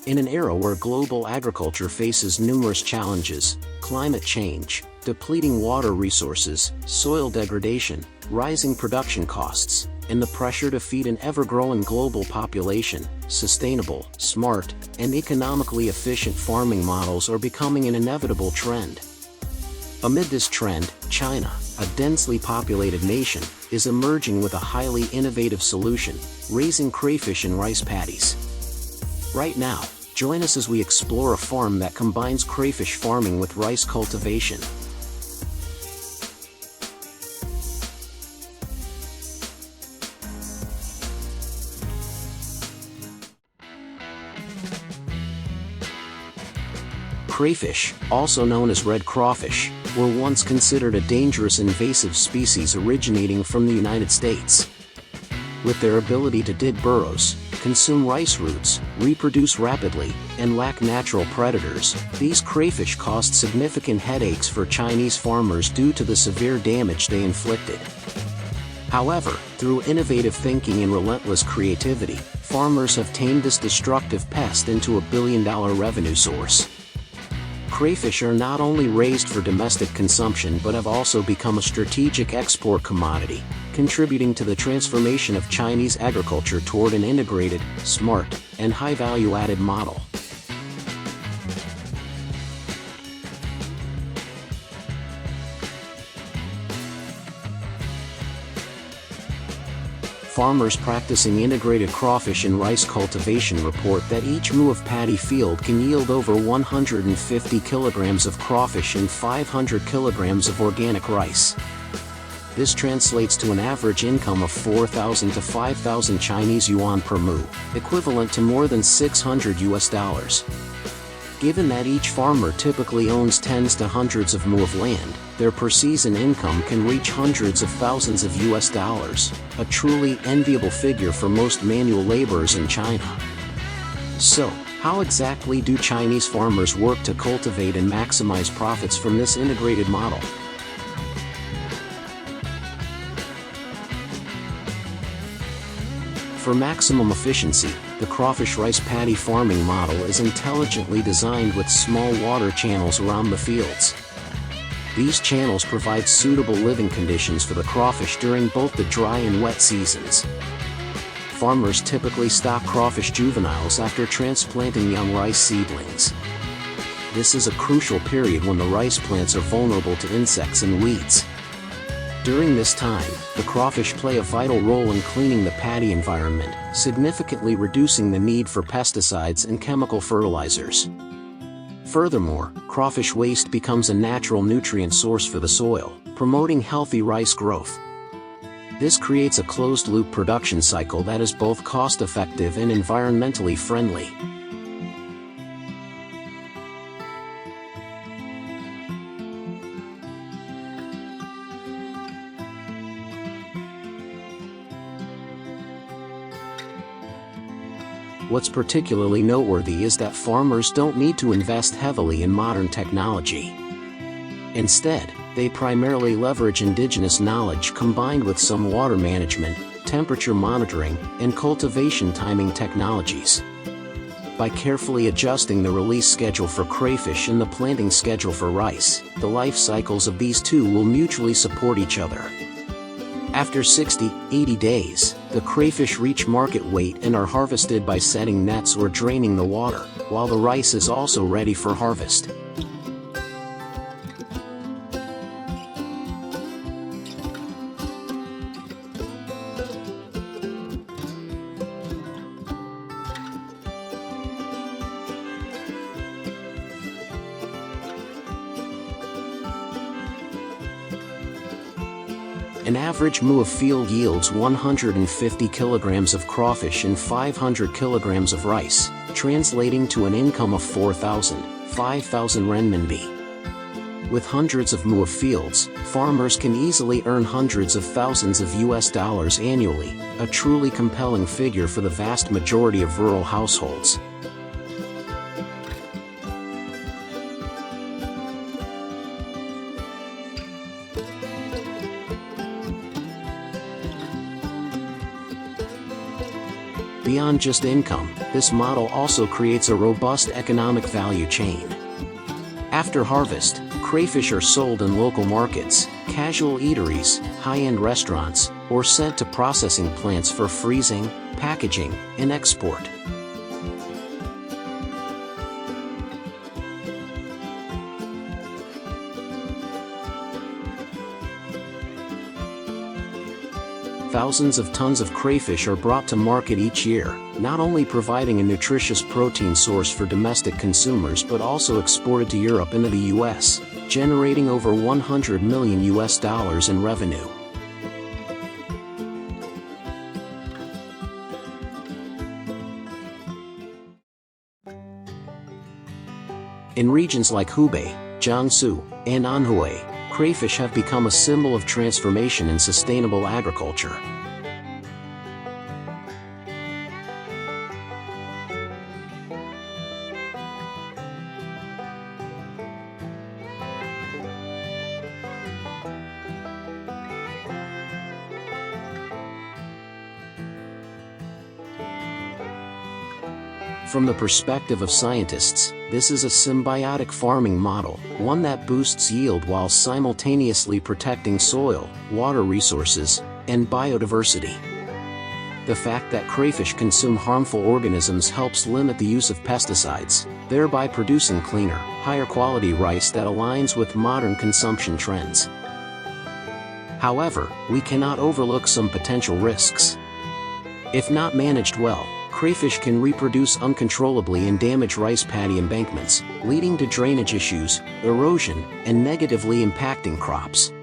In an era where global agriculture faces numerous challenges, climate change, depleting water resources, soil degradation, rising production costs, and the pressure to feed an ever-growing global population, sustainable, smart, and economically efficient farming models are becoming an inevitable trend. Amid this trend, China, a densely populated nation, is emerging with a highly innovative solution: raising crayfish in rice paddies. Right now, join us as we explore a farm that combines crayfish farming with rice cultivation. Crayfish, also known as red crawfish, were once considered a dangerous invasive species originating from the United States. With their ability to dig burrows, consume rice roots, reproduce rapidly, and lack natural predators, these crayfish caused significant headaches for Chinese farmers due to the severe damage they inflicted. However, through innovative thinking and relentless creativity, farmers have tamed this destructive pest into a billion-dollar revenue source. Crayfish are not only raised for domestic consumption but have also become a strategic export commodity, contributing to the transformation of Chinese agriculture toward an integrated, smart, and high-value-added model. Farmers practicing integrated crawfish and rice cultivation report that each mu of paddy field can yield over 150 kilograms of crawfish and 500 kilograms of organic rice. This translates to an average income of 4,000 to 5,000 Chinese yuan per mu, equivalent to more than $600. Given that each farmer typically owns tens to hundreds of mu of land, their per-season income can reach hundreds of thousands of dollars, a truly enviable figure for most manual laborers in China. So, how exactly do Chinese farmers work to cultivate and maximize profits from this integrated model? For maximum efficiency, the crawfish rice paddy farming model is intelligently designed with small water channels around the fields. These channels provide suitable living conditions for the crawfish during both the dry and wet seasons. Farmers typically stock crawfish juveniles after transplanting young rice seedlings. This is a crucial period when the rice plants are vulnerable to insects and weeds. During this time, the crawfish play a vital role in cleaning the paddy environment, significantly reducing the need for pesticides and chemical fertilizers. Furthermore, crawfish waste becomes a natural nutrient source for the soil, promoting healthy rice growth. This creates a closed-loop production cycle that is both cost-effective and environmentally friendly. What's particularly noteworthy is that farmers don't need to invest heavily in modern technology. Instead, they primarily leverage indigenous knowledge combined with some water management, temperature monitoring, and cultivation timing technologies. By carefully adjusting the release schedule for crayfish and the planting schedule for rice, the life cycles of these two will mutually support each other. After 60-80 days, the crayfish reach market weight and are harvested by setting nets or draining the water, while the rice is also ready for harvest. An average mu of field yields 150 kilograms of crawfish and 500 kilograms of rice, translating to an income of 4,000, 5,000 renminbi. With hundreds of mu of fields, farmers can easily earn hundreds of thousands of dollars annually, a truly compelling figure for the vast majority of rural households. Beyond just income, this model also creates a robust economic value chain. After harvest, crayfish are sold in local markets, casual eateries, high-end restaurants, or sent to processing plants for freezing, packaging, and export. Thousands of tons of crayfish are brought to market each year, not only providing a nutritious protein source for domestic consumers but also exported to Europe and to the US, generating over $100 million in revenue. In regions like Hubei, Jiangsu, and Anhui, crayfish have become a symbol of transformation in sustainable agriculture. From the perspective of scientists, this is a symbiotic farming model, one that boosts yield while simultaneously protecting soil, water resources, and biodiversity. The fact that crayfish consume harmful organisms helps limit the use of pesticides, thereby producing cleaner, higher quality rice that aligns with modern consumption trends. However, we cannot overlook some potential risks. If not managed well, crayfish can reproduce uncontrollably and damage rice paddy embankments, leading to drainage issues, erosion, and negatively impacting crops.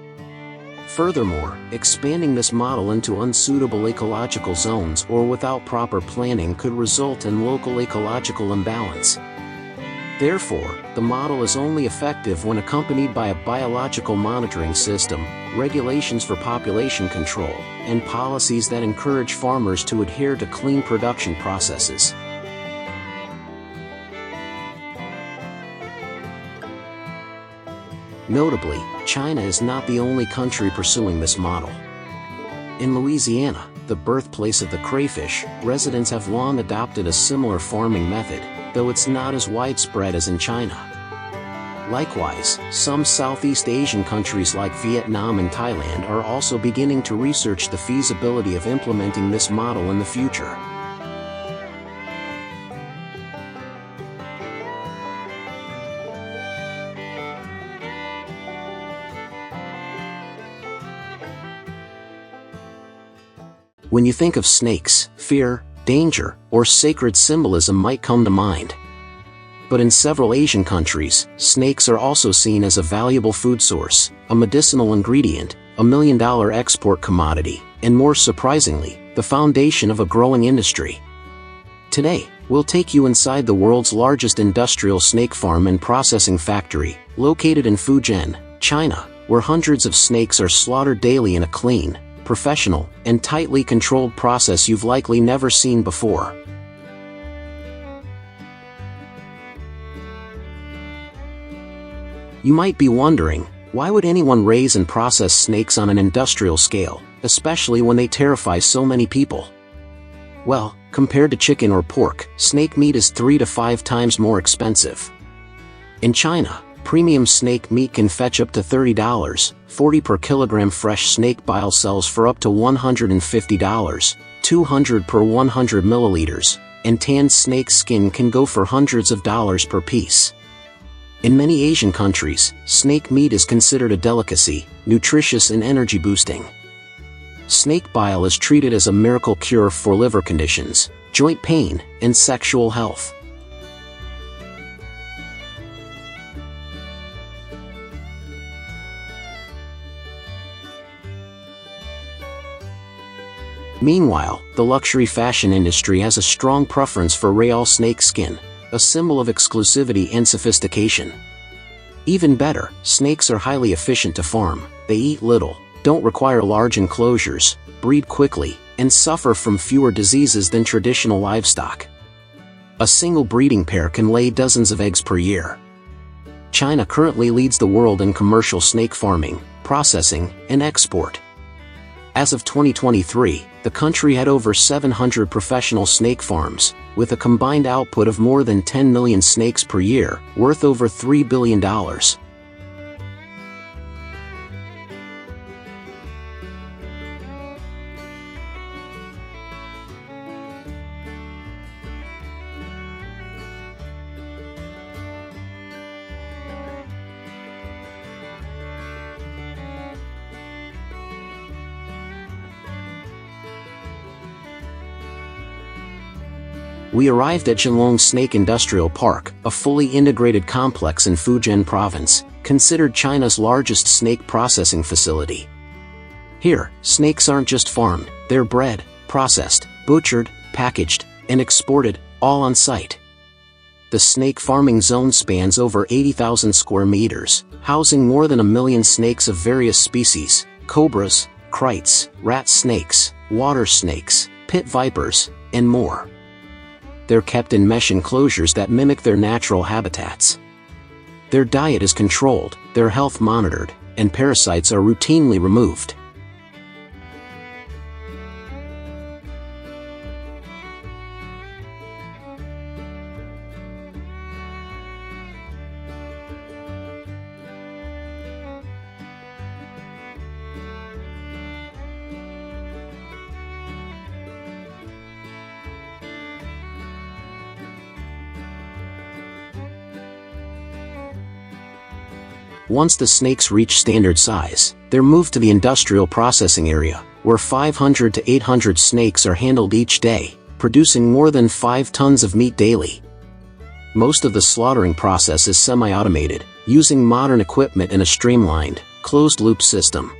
Furthermore, expanding this model into unsuitable ecological zones or without proper planning could result in local ecological imbalance. Therefore, the model is only effective when accompanied by a biological monitoring system, regulations for population control, and policies that encourage farmers to adhere to clean production processes. Notably, China is not the only country pursuing this model. In Louisiana, the birthplace of the crayfish, residents have long adopted a similar farming method, though it's not as widespread as in China. Likewise, some Southeast Asian countries like Vietnam and Thailand are also beginning to research the feasibility of implementing this model in the future. When you think of snakes, fear, danger, or sacred symbolism might come to mind. But in several Asian countries, snakes are also seen as a valuable food source, a medicinal ingredient, a million-dollar export commodity, and more surprisingly, the foundation of a growing industry. Today, we'll take you inside the world's largest industrial snake farm and processing factory, located in Fujian, China, where hundreds of snakes are slaughtered daily in a clean, professional, and tightly controlled process you've likely never seen before. You might be wondering, why would anyone raise and process snakes on an industrial scale, especially when they terrify so many people? Well, compared to chicken or pork, snake meat is 3 to 5 times more expensive. In China, premium snake meat can fetch up to $30, $40 per kilogram. Fresh snake bile sells for up to $150, $200 per 100 milliliters, and tanned snake skin can go for hundreds of dollars per piece. In many Asian countries, snake meat is considered a delicacy, nutritious and energy-boosting. Snake bile is treated as a miracle cure for liver conditions, joint pain, and sexual health. Meanwhile, the luxury fashion industry has a strong preference for real snake skin, a symbol of exclusivity and sophistication. Even better, snakes are highly efficient to farm. They eat little, don't require large enclosures, breed quickly, and suffer from fewer diseases than traditional livestock. A single breeding pair can lay dozens of eggs per year. China currently leads the world in commercial snake farming, processing, and export. As of 2023, the country had over 700 professional snake farms, with a combined output of more than 10 million snakes per year, worth over $3 billion. We arrived at Zhenlong Snake Industrial Park, a fully integrated complex in Fujian Province, considered China's largest snake processing facility. Here, snakes aren't just farmed, they're bred, processed, butchered, packaged, and exported, all on site. The snake farming zone spans over 80,000 square meters, housing more than 1 million snakes of various species: cobras, krites, rat snakes, water snakes, pit vipers, and more. They're kept in mesh enclosures that mimic their natural habitats. Their diet is controlled, their health monitored, and parasites are routinely removed. Once the snakes reach standard size, they're moved to the industrial processing area, where 500 to 800 snakes are handled each day, producing more than 5 tons of meat daily. Most of the slaughtering process is semi-automated, using modern equipment and a streamlined, closed-loop system.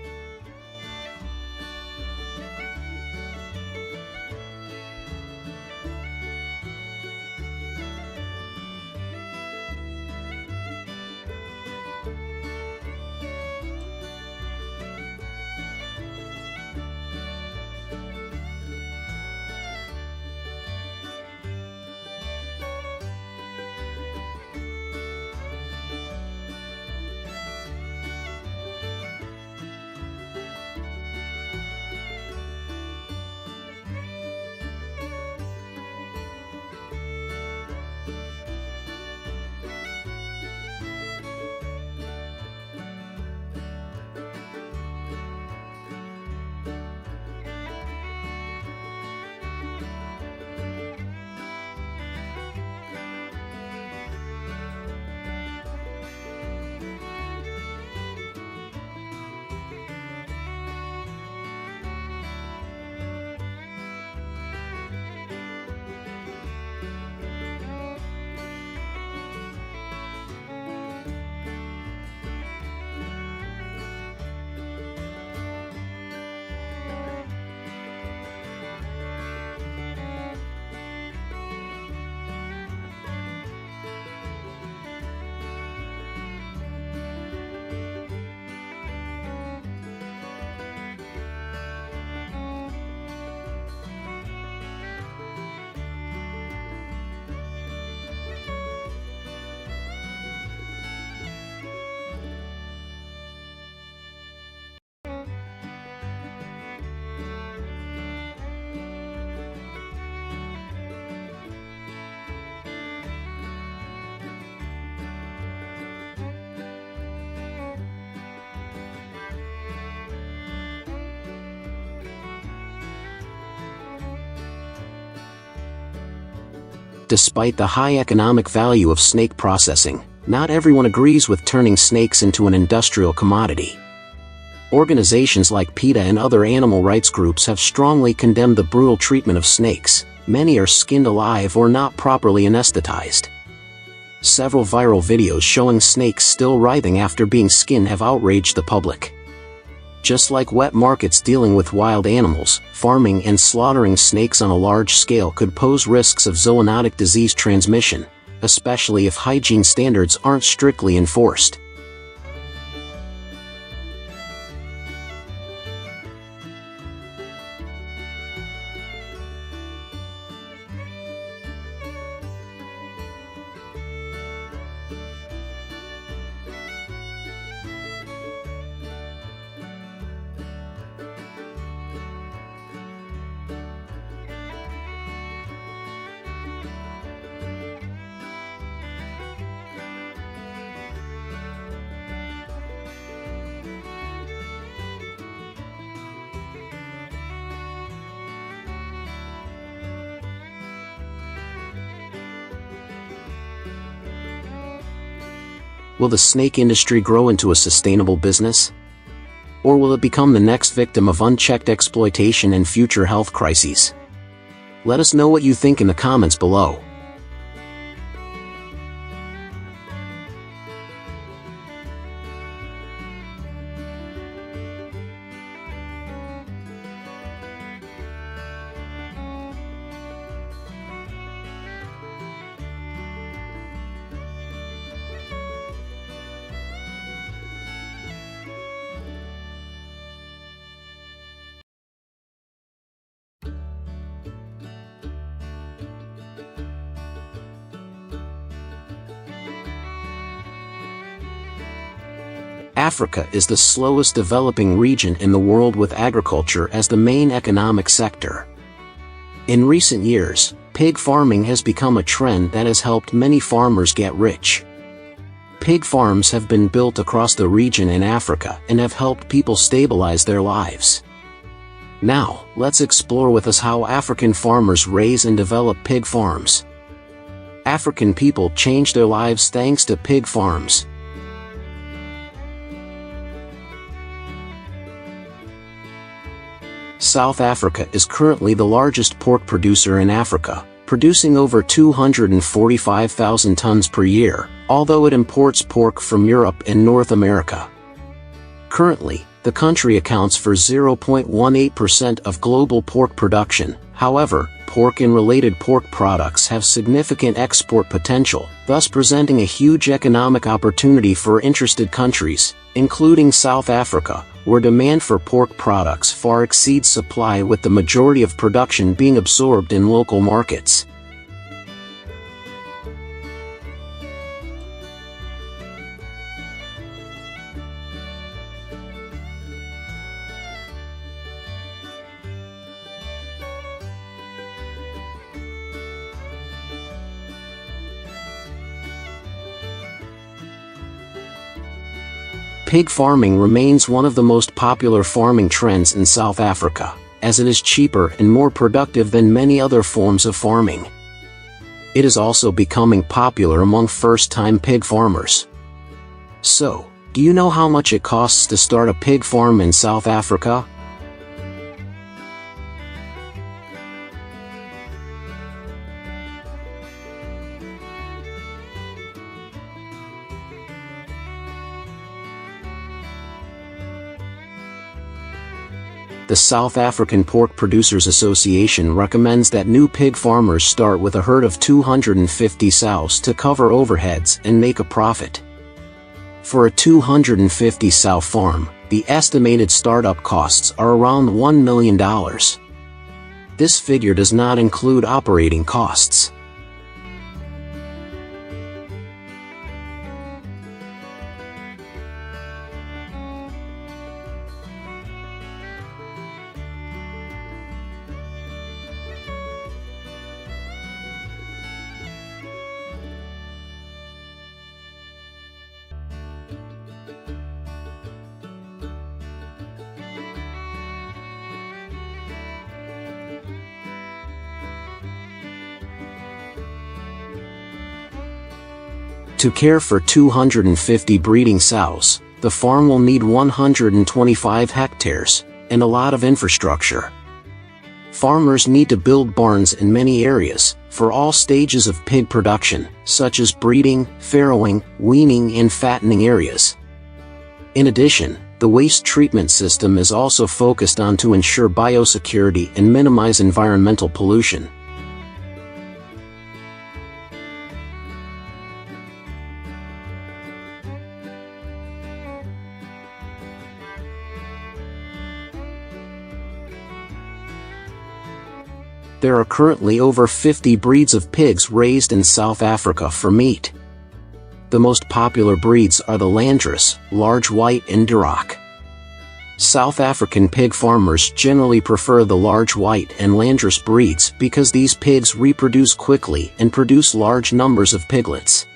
Despite the high economic value of snake processing, not everyone agrees with turning snakes into an industrial commodity. Organizations like PETA and other animal rights groups have strongly condemned the brutal treatment of snakes. Many are skinned alive or not properly anesthetized. Several viral videos showing snakes still writhing after being skinned have outraged the public. Just like wet markets dealing with wild animals, farming and slaughtering snakes on a large scale could pose risks of zoonotic disease transmission, especially if hygiene standards aren't strictly enforced. Will the snake industry grow into a sustainable business? Or will it become the next victim of unchecked exploitation and future health crises? Let us know what you think in the comments below. Africa is the slowest developing region in the world, with agriculture as the main economic sector. In recent years, pig farming has become a trend that has helped many farmers get rich. Pig farms have been built across the region in Africa and have helped people stabilize their lives. Now, let's explore with us how African farmers raise and develop pig farms. African people change their lives thanks to pig farms. South Africa is currently the largest pork producer in Africa, producing over 245,000 tons per year, although it imports pork from Europe and North America. Currently, the country accounts for 0.18% of global pork production. However, pork and related pork products have significant export potential, thus presenting a huge economic opportunity for interested countries, including South Africa, where demand for pork products far exceeds supply, with the majority of production being absorbed in local markets. Pig farming remains one of the most popular farming trends in South Africa, as it is cheaper and more productive than many other forms of farming. It is also becoming popular among first-time pig farmers. So, do you know how much it costs to start a pig farm in South Africa? The South African Pork Producers Association recommends that new pig farmers start with a herd of 250 sows to cover overheads and make a profit. For a 250 sow farm, the estimated startup costs are around $1 million. This figure does not include operating costs. To care for 250 breeding sows, the farm will need 125 hectares, and a lot of infrastructure. Farmers need to build barns in many areas, for all stages of pig production, such as breeding, farrowing, weaning and fattening areas. In addition, the waste treatment system is also focused on to ensure biosecurity and minimize environmental pollution. There are currently over 50 breeds of pigs raised in South Africa for meat. The most popular breeds are the Landrace, Large White and Duroc. South African pig farmers generally prefer the Large White and Landrace breeds because these pigs reproduce quickly and produce large numbers of piglets.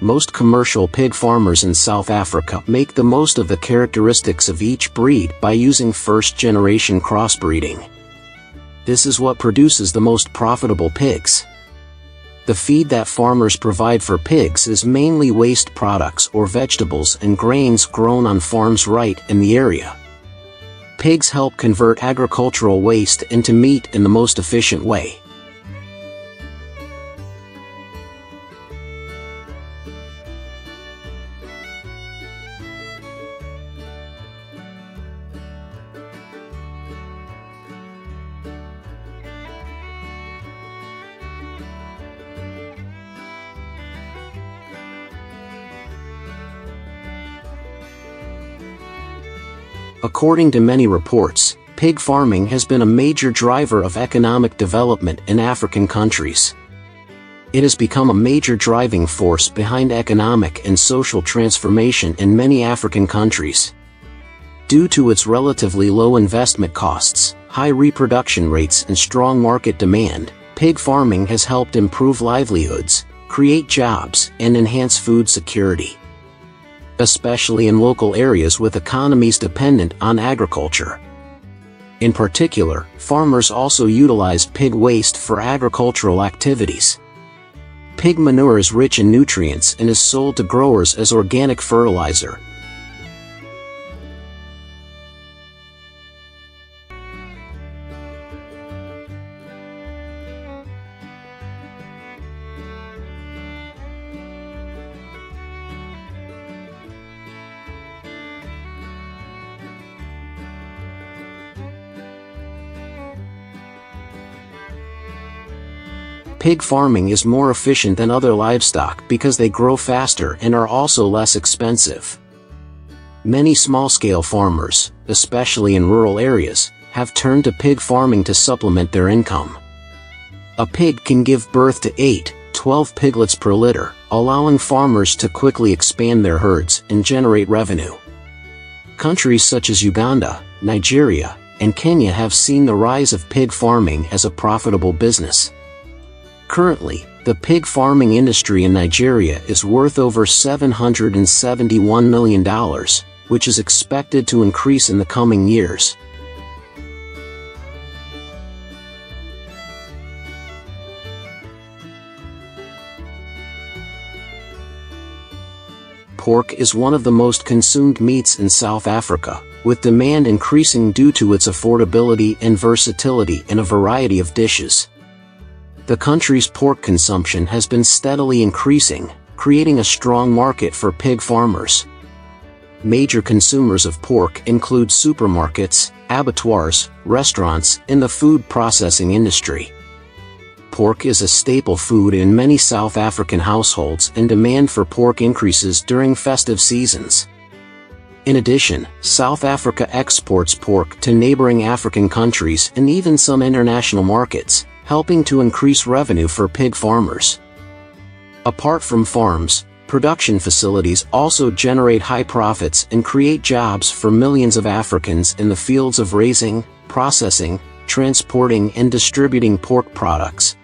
Most commercial pig farmers in South Africa make the most of the characteristics of each breed by using first-generation crossbreeding. This is what produces the most profitable pigs. The feed that farmers provide for pigs is mainly waste products or vegetables and grains grown on farms right in the area. Pigs help convert agricultural waste into meat in the most efficient way. According to many reports, pig farming has been a major driver of economic development in African countries. It has become a major driving force behind economic and social transformation in many African countries. Due to its relatively low investment costs, high reproduction rates and strong market demand, pig farming has helped improve livelihoods, create jobs, and enhance food security, especially in local areas with economies dependent on agriculture. In particular, farmers also utilize pig waste for agricultural activities. Pig manure is rich in nutrients and is sold to growers as organic fertilizer. Pig farming is more efficient than other livestock because they grow faster and are also less expensive. Many small-scale farmers, especially in rural areas, have turned to pig farming to supplement their income. A pig can give birth to 8-12 piglets per litter, allowing farmers to quickly expand their herds and generate revenue. Countries such as Uganda, Nigeria, and Kenya have seen the rise of pig farming as a profitable business. Currently, the pig farming industry in Nigeria is worth over $771 million, which is expected to increase in the coming years. Pork is one of the most consumed meats in South Africa, with demand increasing due to its affordability and versatility in a variety of dishes. The country's pork consumption has been steadily increasing, creating a strong market for pig farmers. Major consumers of pork include supermarkets, abattoirs, restaurants, and the food processing industry. Pork is a staple food in many South African households, and demand for pork increases during festive seasons. In addition, South Africa exports pork to neighboring African countries and even some international markets, helping to increase revenue for pig farmers. Apart from farms, production facilities also generate high profits and create jobs for millions of Africans in the fields of raising, processing, transporting, and distributing pork products.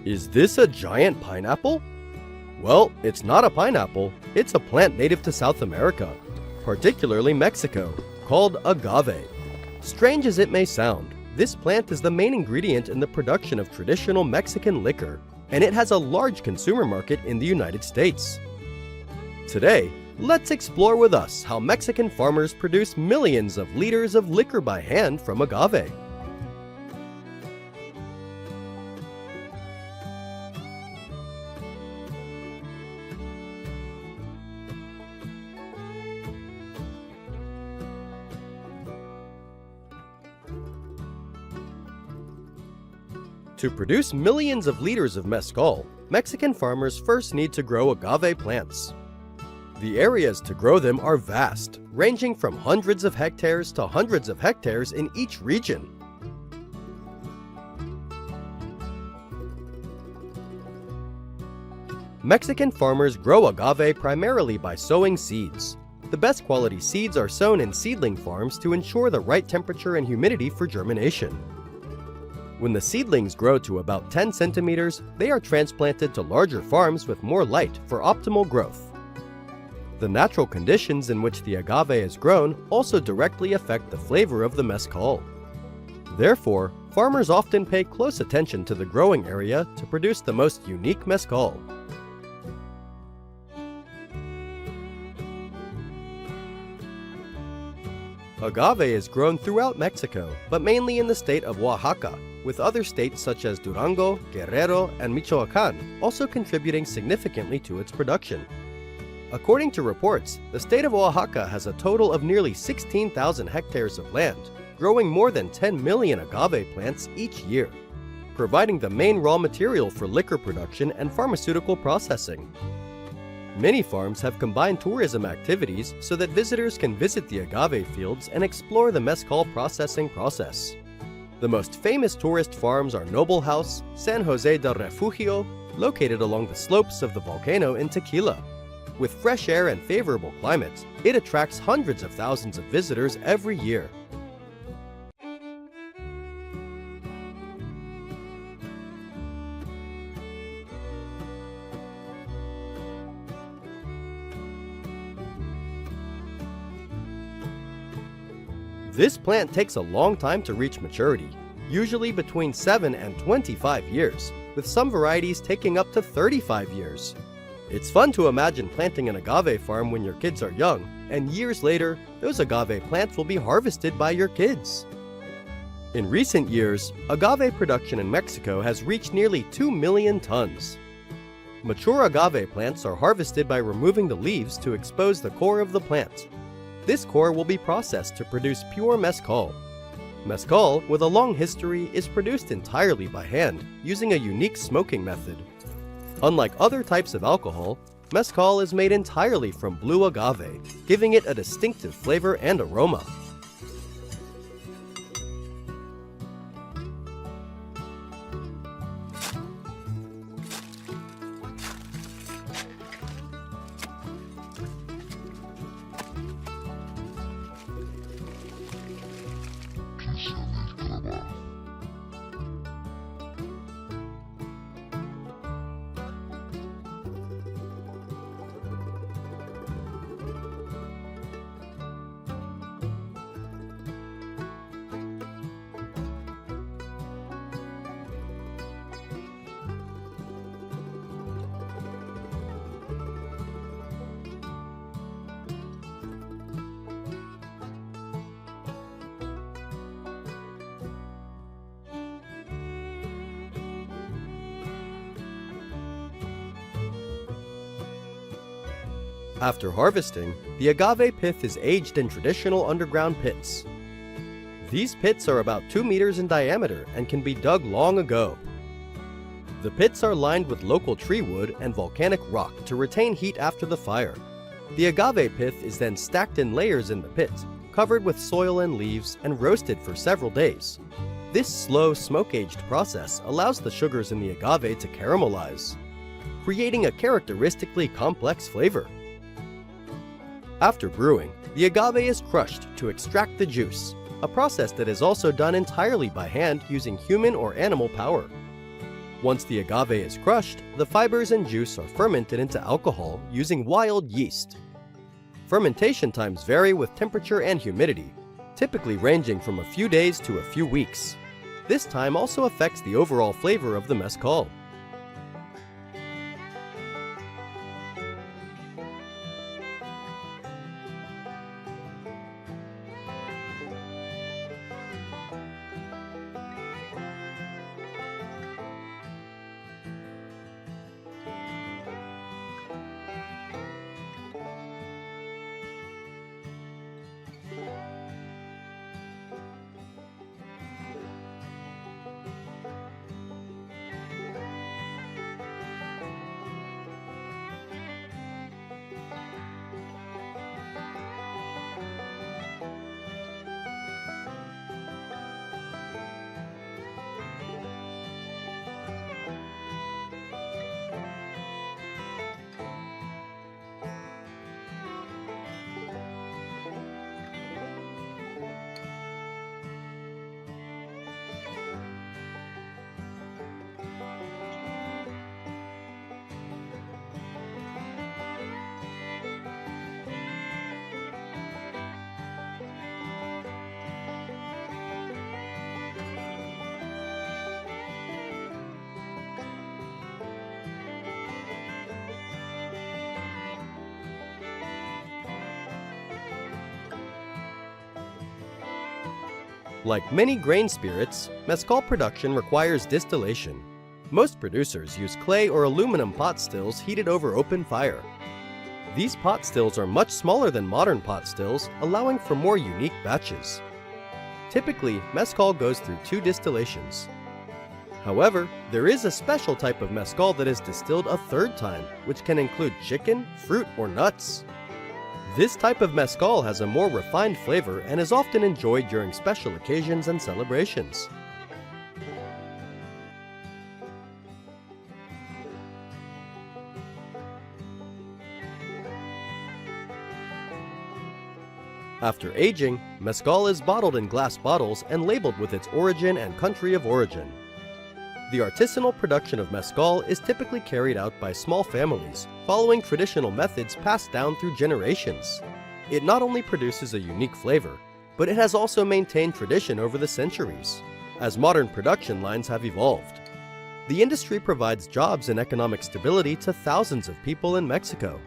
Is this a giant pineapple? Well, it's not a pineapple, it's a plant native to South America, particularly Mexico, called agave. Strange as it may sound, this plant is the main ingredient in the production of traditional Mexican liquor, and it has a large consumer market in the United States. Today, let's explore with us how Mexican farmers produce millions of liters of liquor by hand from agave. To produce millions of liters of mezcal, Mexican farmers first need to grow agave plants. The areas to grow them are vast, ranging from hundreds of hectares to hundreds of hectares in each region. Mexican farmers grow agave primarily by sowing seeds. The best quality seeds are sown in seedling farms to ensure the right temperature and humidity for germination. When the seedlings grow to about 10 centimeters, they are transplanted to larger farms with more light for optimal growth. The natural conditions in which the agave is grown also directly affect the flavor of the mezcal. Therefore, farmers often pay close attention to the growing area to produce the most unique mezcal. Agave is grown throughout Mexico, but mainly in the state of Oaxaca, with other states such as Durango, Guerrero, and Michoacán also contributing significantly to its production. According to reports, the state of Oaxaca has a total of nearly 16,000 hectares of land, growing more than 10 million agave plants each year, providing the main raw material for liquor production and pharmaceutical processing. Many farms have combined tourism activities so that visitors can visit the agave fields and explore the mezcal processing process. The most famous tourist farms are Noble House, San Jose del Refugio, located along the slopes of the volcano in Tequila. With fresh air and favorable climates, it attracts hundreds of thousands of visitors every year. This plant takes a long time to reach maturity, usually between 7 and 25 years, with some varieties taking up to 35 years. It's fun to imagine planting an agave farm when your kids are young, and years later, those agave plants will be harvested by your kids. In recent years, agave production in Mexico has reached nearly 2 million tons. Mature agave plants are harvested by removing the leaves to expose the core of the plant. This core will be processed to produce pure mezcal. Mezcal, with a long history, is produced entirely by hand, using a unique smoking method. Unlike other types of alcohol, mezcal is made entirely from blue agave, giving it a distinctive flavor and aroma. After harvesting, the agave pith is aged in traditional underground pits. These pits are about 2 meters in diameter and can be dug long ago. The pits are lined with local tree wood and volcanic rock to retain heat after the fire. The agave pith is then stacked in layers in the pit, covered with soil and leaves, and roasted for several days. This slow, smoke-aged process allows the sugars in the agave to caramelize, creating a characteristically complex flavor. After brewing, the agave is crushed to extract the juice, a process that is also done entirely by hand using human or animal power. Once the agave is crushed, the fibers and juice are fermented into alcohol using wild yeast. Fermentation times vary with temperature and humidity, typically ranging from a few days to a few weeks. This time also affects the overall flavor of the mezcal. Like many grain spirits, mezcal production requires distillation. Most producers use clay or aluminum pot stills heated over open fire. These pot stills are much smaller than modern pot stills, allowing for more unique batches. Typically, mezcal goes through 2 distillations. However, there is a special type of mezcal that is distilled a 3rd time, which can include chicken, fruit, or nuts. This type of mezcal has a more refined flavor and is often enjoyed during special occasions and celebrations. After aging, mezcal is bottled in glass bottles and labeled with its origin and country of origin. The artisanal production of mezcal is typically carried out by small families, following traditional methods passed down through generations. It not only produces a unique flavor, but it has also maintained tradition over the centuries, as modern production lines have evolved. The industry provides jobs and economic stability to thousands of people in Mexico.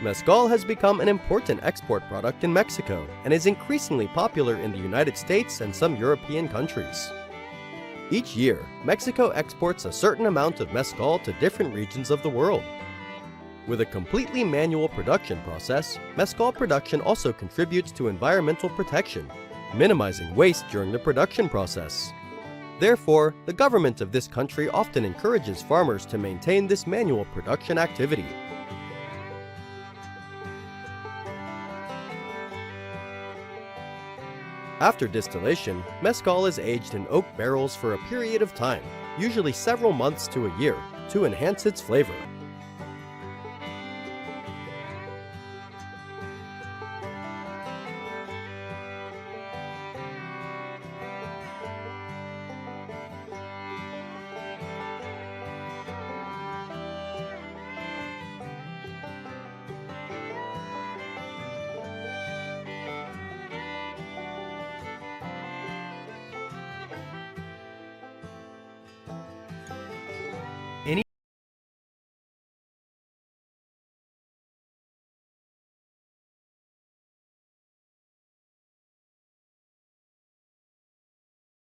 Mezcal has become an important export product in Mexico and is increasingly popular in the United States and some European countries. Each year, Mexico exports a certain amount of mezcal to different regions of the world. With a completely manual production process, mezcal production also contributes to environmental protection, minimizing waste during the production process. Therefore, the government of this country often encourages farmers to maintain this manual production activity. After distillation, mezcal is aged in oak barrels for a period of time, usually several months to a year, to enhance its flavor.